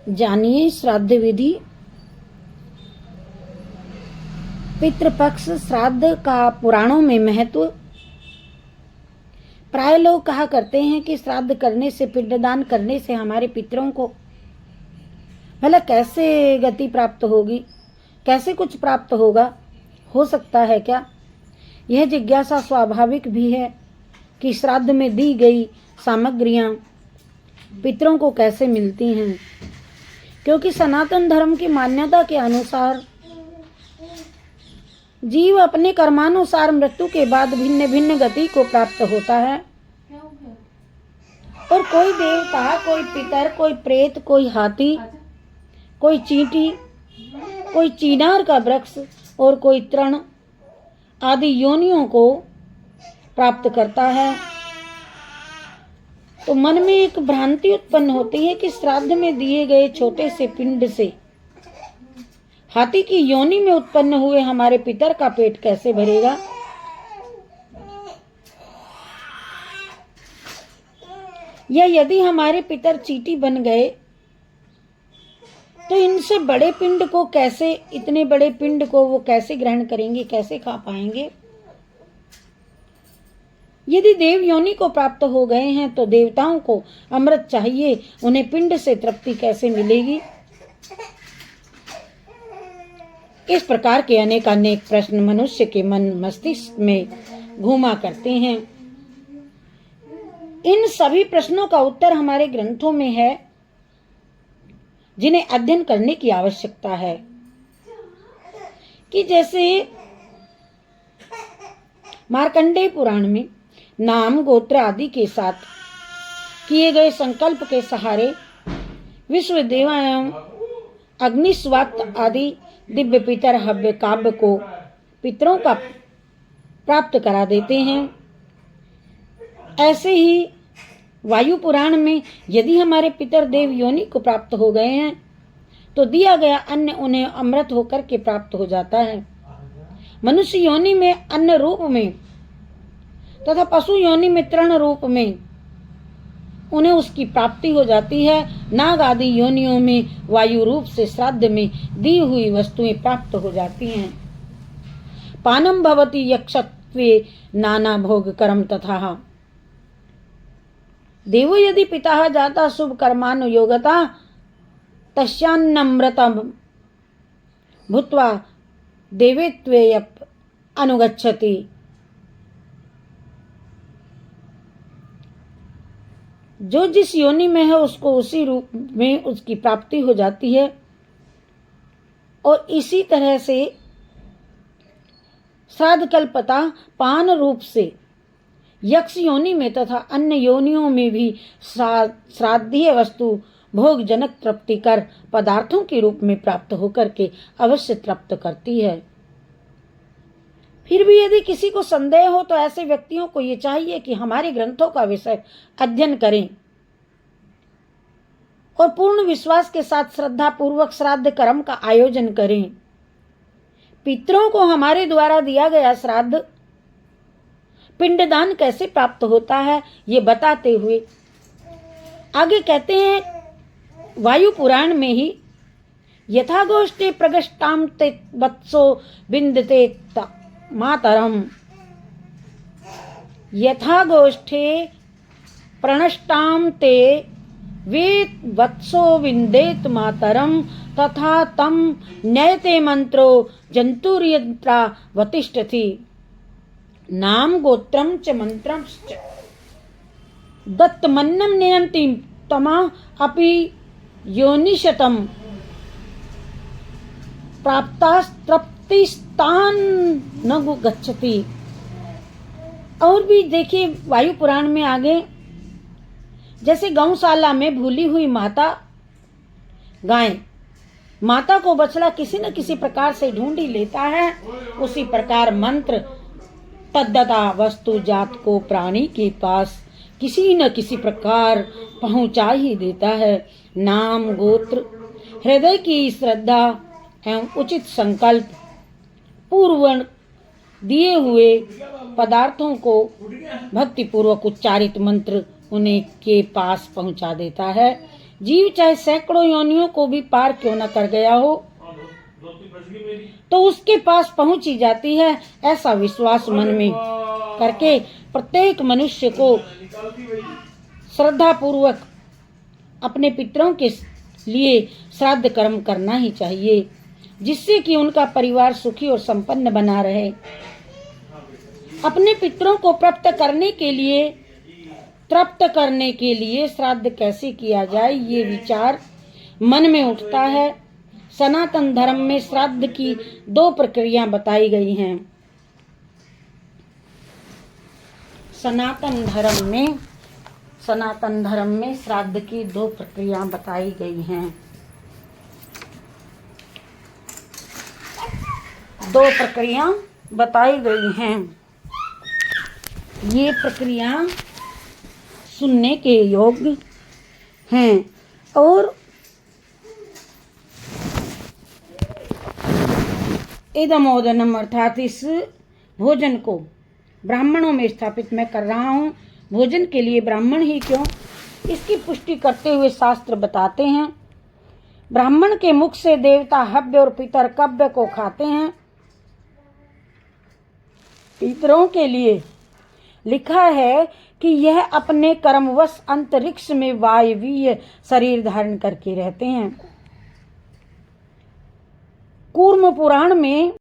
जानिए श्राद्ध विधि। पितृपक्ष श्राद्ध का पुराणों में महत्व। प्राय लोग कहा करते हैं कि श्राद्ध करने से, पिंडदान करने से हमारे पितरों को भला कैसे गति प्राप्त होगी, कैसे कुछ प्राप्त होगा, हो सकता है क्या? यह जिज्ञासा स्वाभाविक भी है कि श्राद्ध में दी गई सामग्रियां पितरों को कैसे मिलती हैं, क्योंकि सनातन धर्म की मान्यता के अनुसार जीव अपने कर्मानुसार मृत्यु के बाद भिन्न भिन्न गति को प्राप्त होता है और कोई देवता, कोई पितर, कोई प्रेत, कोई हाथी, कोई चींटी, कोई चीनार का वृक्ष और कोई तृण आदि योनियों को प्राप्त करता है। तो मन में एक भ्रांति उत्पन्न होती है कि श्राद्ध में दिए गए छोटे से पिंड से हाथी की योनि में उत्पन्न हुए हमारे पितर का पेट कैसे भरेगा। या यदि हमारे पितर चींटी बन गए तो इनसे बड़े पिंड को कैसे, इतने बड़े पिंड को वो कैसे ग्रहण करेंगे, कैसे खा पाएंगे। यदि देव योनि को प्राप्त हो गए हैं तो देवताओं को अमृत चाहिए, उन्हें पिंड से तृप्ति कैसे मिलेगी। इस प्रकार के अनेक प्रश्न मनुष्य के मन मस्तिष्क में घूमा करते हैं। इन सभी प्रश्नों का उत्तर हमारे ग्रंथों में है, जिन्हें अध्ययन करने की आवश्यकता है। कि जैसे मार्कंडेय पुराण में नाम, गोत्र आदि के साथ किए गए संकल्प के सहारे विश्वदेवा एवं अग्निस्वात आदि दिव्य पितर हव्य काव्य को पितरों का प्राप्त करा देते हैं। ऐसे ही वायु पुराण में यदि हमारे पितर देव योनि को प्राप्त हो गए हैं तो दिया गया अन्न उन्हें अमृत होकर के प्राप्त हो जाता है। मनुष्य योनि में अन्न रूप में तथा पशु योनि में तृण रूप में उन्हें उसकी प्राप्ति हो जाती है। नाग आदि योनियों में वायु रूप से श्राद्ध में दी हुई वस्तुएं प्राप्त हो जाती हैं। पानम भवति यक्षत्वे नाना भोग कर्म तथा देवो यदि पिता जाता शुभ कर्मानुयोगता तस्यान्नमृतम भूत्वा देवेत्वे अनुगच्छति। जो जिस योनि में है उसको उसी रूप में उसकी प्राप्ति हो जाती है। और इसी तरह से श्राद्ध कल्पता पान रूप से यक्ष योनि में तथा अन्य योनियों में भी श्राद्धीय वस्तु भोग जनक तृप्ति कर पदार्थों के रूप में प्राप्त होकर के अवश्य तृप्त करती है। फिर भी यदि किसी को संदेह हो तो ऐसे व्यक्तियों को ये चाहिए कि हमारे ग्रंथों का विषय अध्ययन करें और पूर्ण विश्वास के साथ श्रद्धा पूर्वक श्राद्ध कर्म का आयोजन करें। पितरों को हमारे द्वारा दिया गया श्राद्ध पिंडदान कैसे प्राप्त होता है ये बताते हुए आगे कहते हैं, वायु पुराण में ही यथा गोष्ठे प्रगष्टाम ते वत्सो विन्दते मातरम, यथा गोष्ठे प्रणष्टाम ते वे वत्सो विन्देत मातरम तथा तम नयते मंत्रो जंतुर्यंत्रा वतिष्ठति। नाम गोत्रम च मंत्रम च दत्तमन्नम नयन्ति तमा अपि योनिशतम प्राप्तास्तृप्तिस्तान न गच्छति। और भी देखिए वायु पुराण में आगे, जैसे गौशाला में भूली हुई माता गाय माता को बछड़ा किसी न किसी प्रकार से ढूंढ ही लेता है, उसी प्रकार मंत्र तद्दता वस्तु जात को प्राणी के पास किसी न किसी प्रकार पहुंचा ही देता है। नाम, गोत्र, हृदय की श्रद्धा एवं उचित संकल्प पूर्व दिए हुए पदार्थों को भक्ति पूर्वक उच्चारित मंत्र उन्हें के पास पहुंचा देता है। जीव चाहे सैकड़ों योनियों को भी पार क्यों न कर गया हो, तो उसके पास पहुंच ही जाती है। ऐसा विश्वास मन में करके प्रत्येक मनुष्य को श्रद्धा पूर्वक अपने पितरों के लिए श्राद्ध कर्म करना ही चाहिए, जिससे कि उनका परिवार सुखी और संपन्न बना रहे। अपने पितरों को तृप्त करने के लिए श्राद्ध कैसे किया जाए, ये विचार मन में उठता है। सनातन धर्म में श्राद्ध की 2 प्रक्रिया बताई गई हैं। सनातन धर्म में श्राद्ध की 2 प्रक्रिया बताई गई हैं। 2 प्रक्रिया बताई गई हैं। ये प्रक्रिया सुनने के योग्य हैं और इदमोदनम अर्थात इस भोजन को ब्राह्मणों में स्थापित मैं कर रहा हूँ। भोजन के लिए ब्राह्मण ही क्यों, इसकी पुष्टि करते हुए शास्त्र बताते हैं। ब्राह्मण के मुख से देवता हव्य और पितर कव्य को खाते हैं। पितरों के लिए लिखा है कि यह अपने कर्मवश अंतरिक्ष में वायवीय शरीर धारण करके रहते हैं। कूर्म पुराण में